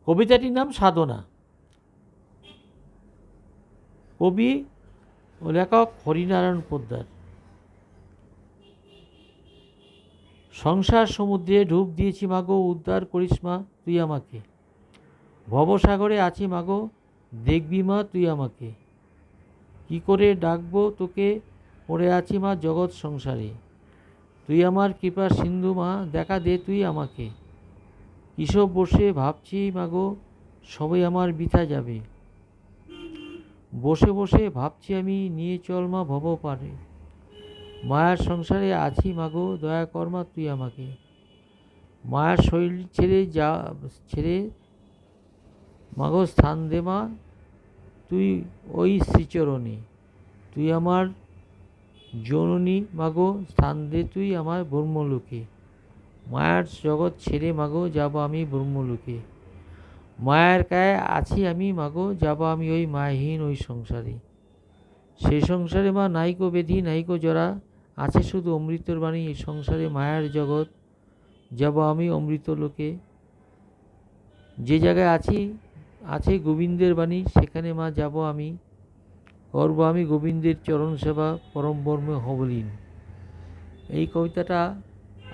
কবিতাটির নাম সাধনা। কবি ও লেখক হরিনারায়ণ পোদ্দার। সংসার সমুদ্রে ডুব দিয়েছি মাগো, উদ্ধার করিস মা তুই আমাকে। ভবসাগরে আছি মাগো, দেখবি মা তুই আমাকে। কি করে ডাকবো তোকে, পড়ে আছি মা জগৎ সংসারে। তুই আমার কৃপা সিন্ধু মা, দেখা দে তুই আমাকে। কিসব বসে ভাবছি মাগো, সবই আমার বৃথা যাবে। বসে বসে ভাবছি আমি, নিয়ে চল মা ভব পারে। মায়ার সংসারে আছি মাগো, দয়া কর মা তুই আমাকে। মায়ার শরীর ছেড়ে মাগো স্থান দে মা তুই ওই শ্রীচরণে। তুই আমার জননী মাগো, স্থান দে তুই আমার ব্রহ্মলোকে। মায়ার জগৎ ছেড়ে মাগো, যাব আমি ব্রহ্মলোকে। মায়ার কায়ে আছি আমি মাগো, যাব আমি ওই মায়াহীন ওই সংসারে। সেই সংসারে মা নাইকো বেধি নাইকো জরা, আছে শুধু অমৃতর বাণী। এই সংসারে মায়ার জগৎ, যাব আমি অমৃত লোকে। যে জায়গায় আছে গোবিন্দের বাণী, সেখানে মা যাব আমি। করব আমি গোবিন্দের চরণ সেবা, পরম ব্রহ্মে হবলীন। এই কবিতাটা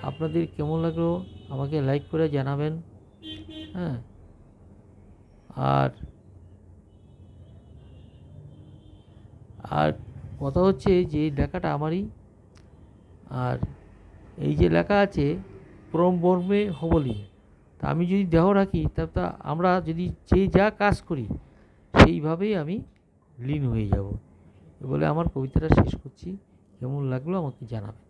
আপনাদের কেমন লাগলো আমাকে লাইক করে জানাবেন। হ্যাঁ, আর কথা হচ্ছে যে লেখাটা আমারই। আর এই যে লেখা আছে পরম ব্রহ্মে হবলীন, তা আমি যদি দেহ রাখি, তা আমরা যদি যে যা কাজ করি সেইভাবেই আমি লীন হয়ে যাব। বলে আমার কবিতাটা শেষ করছি। কেমন লাগলো আমাকে জানাবেন।